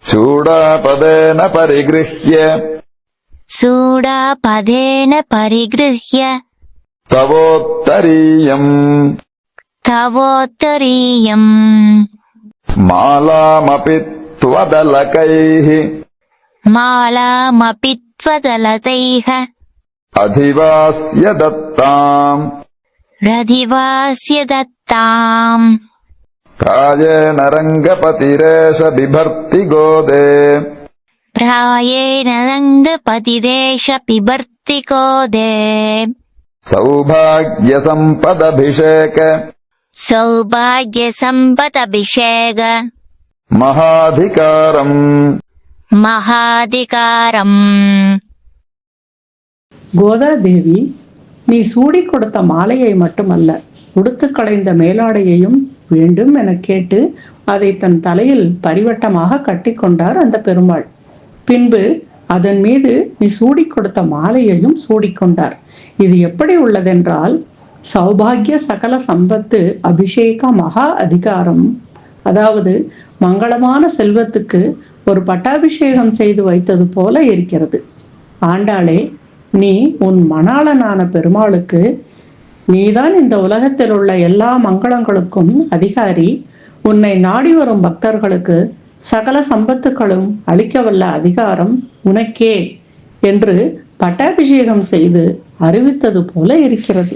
चूडापदेन परिगृह्य तवोत्तरीयम् मालामपि त्वदलकैः अधिवास्य दत्ताम् प्रायेण रङ्गपतिरेष बिभर्ति गोदे सौभाग्यसम्पदभिषेक महाधिकारम्. கோதாதேவி, நீ சூடி கொடுத்த மாலையை மட்டுமல்ல, உடுத்து களைந்த மேலாடையையும் வேண்டும் என கேட்டு அதை தன் தலையில் பரிவட்டமாக கட்டிக்கொண்டார் அந்த பெருமாள். பின்பு அதன் மீது நீ சூடி கொடுத்த மாலையையும் சூடிக்கொண்டார். இது எப்படி உள்ளதென்றால், சௌபாகிய சகல சம்பத்து அபிஷேக மகா அதிகாரம், அதாவது மங்களமான செல்வத்துக்கு ஒரு பட்டாபிஷேகம் செய்து வைத்தது போல இருக்கிறது. ஆண்டாளே, நீ உன் மணாளனான பெருமாளுக்கு நீதான் இந்த உலகத்தில் உள்ள எல்லா மங்களங்களுக்கும் அதிகாரி, உன்னை நாடி வரும் பக்தர்களுக்கு சகல சம்பத்துக்களும் அளிக்கவல்ல அதிகாரம் உனக்கே என்று பட்டாபிஷேகம் செய்து அறிவித்தது போல இருக்கிறது.